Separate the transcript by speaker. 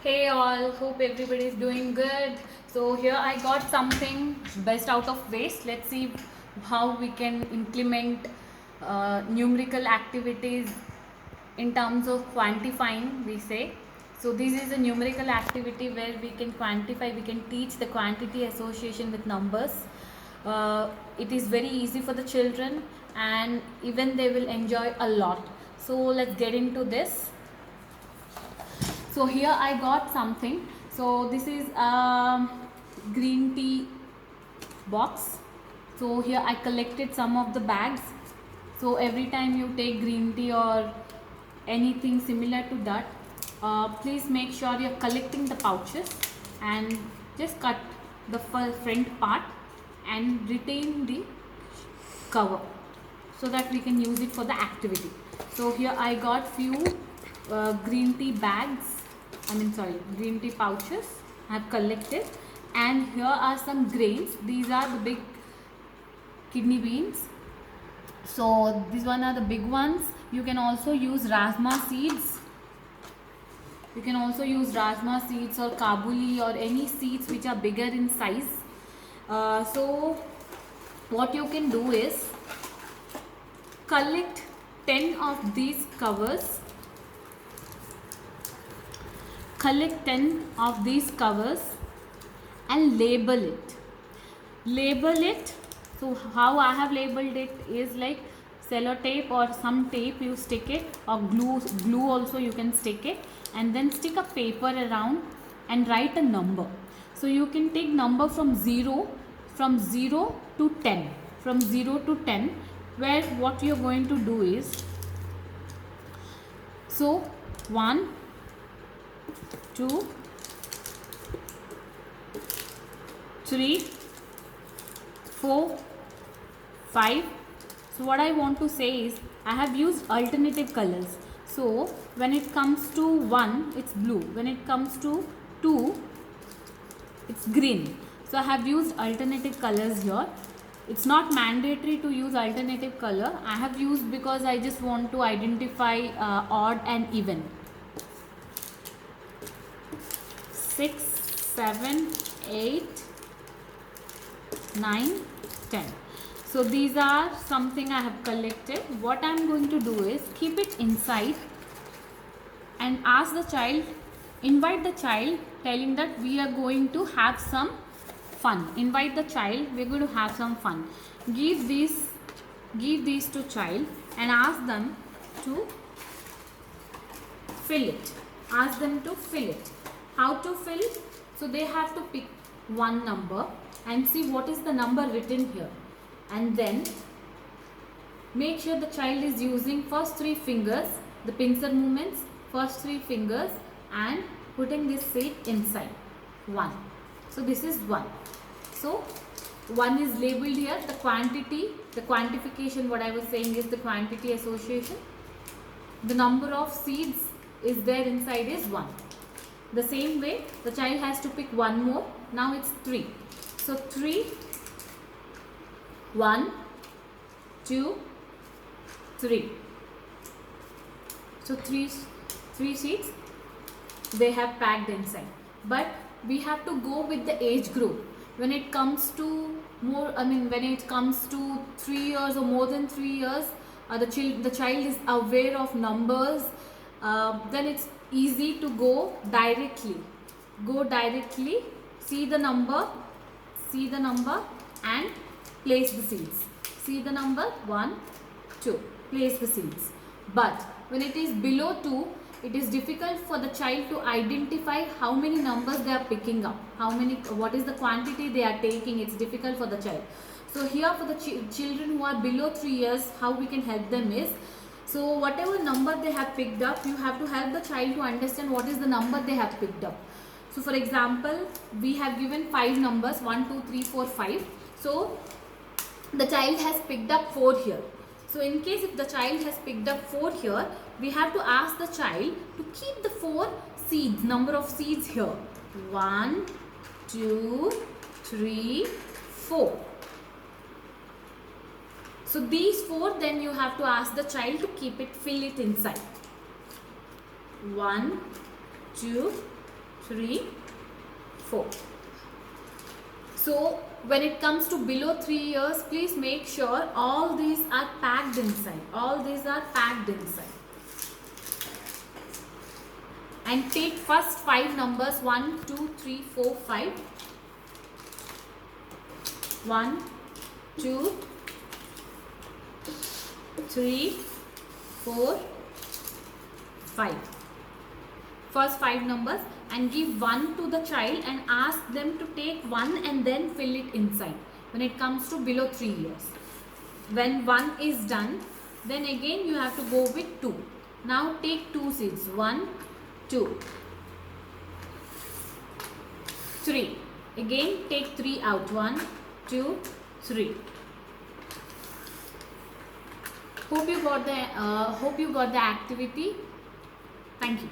Speaker 1: Hey all, hope everybody is doing good. So here I got something best out of waste. Let's see how we can implement numerical activities in terms of quantifying, we say. So this is a numerical activity where we can quantify, we can teach the quantity association with numbers. It is very easy for the children and even they will enjoy a lot. So let's get into this. So here I got something. So this is a green tea box. So here I collected some of the bags. So every time you take green tea or anything similar to that, please make sure you're collecting the pouches and just cut the front part and retain the cover so that we can use it for the activity. So here I got few green tea bags, green tea pouches I have collected, and here are some grains. These are the big kidney beans. So these one are the big ones. You can also use rajma seeds. You can also use rajma seeds or kabuli or any seeds which are bigger in size. So what you can do is collect 10 of these covers. Collect 10 of these covers and label it. Label it. So how I have labeled it is like sellotape or some tape you stick it, or glue also you can stick it, and then stick a paper around and write a number. So you can take number from 0 to 10, from 0 to 10, where what you're going to do is, so 1 2 3 4 5. So what I want to say is I have used alternative colors. So when it comes to 1 it's blue, when it comes to 2 it's green. So I have used alternative colors here. It's not mandatory to use alternative color. I have used because I just want to identify odd and even. 6 7 8 9 10. So these are something I have collected. What I am going to do is keep it inside and ask the child, invite the child, telling that we are going to have some fun. Invite the child, we are going to have some fun. Give these to child and ask them to fill it. Ask them to fill it. How to fill? So they have to pick one number and see what is the number written here, and then make sure the child is using first 3 fingers, the pincer movements, first 3 fingers, and putting this seed inside. 1. So this is 1. So 1 is labeled here. The quantity, the quantification, what I was saying is the quantity association. The number of seeds is there inside is 1. The same way the child has to pick one more. Now it's 3. So 3, 1, 2, 3. So three seeds they have packed inside. But we have to go with the age group. When it comes to when it comes to 3 years or more than 3 years, the child is aware of numbers. Then it's easy to go directly. See the number and place the seeds. See the number 1, 2, place the seeds. But when it is below 2, it is difficult for the child to identify how many numbers they are picking up, what is the quantity they are taking. It's difficult for the child. So here for the children who are below 3 years, how we can help them is, so whatever number they have picked up, you have to help the child to understand what is the number they have picked up. So for example, we have given 5 numbers, 1, 2, 3, 4, 5. So the child has picked up 4 here. So in case if the child has picked up 4 here, we have to ask the child to keep the 4 seeds, number of seeds here. 1, 2, 3, 4. So these 4, then you have to ask the child to keep it, fill it inside. 1, 2, 3, 4. So when it comes to below 3 years, please make sure all these are packed inside. All these are packed inside. And take first 5 numbers, 1, 2, 3, 4, 5. 1, 2, 3, 4, 5. First 5 numbers, and give 1 to the child and ask them to take 1 and then fill it inside when it comes to below 3 years. When 1 is done, then again you have to go with 2. Now take 2 seeds. 1, 2, 3. Again take 3 out. 1, 2, 3. Hope you got the activity. Thank you.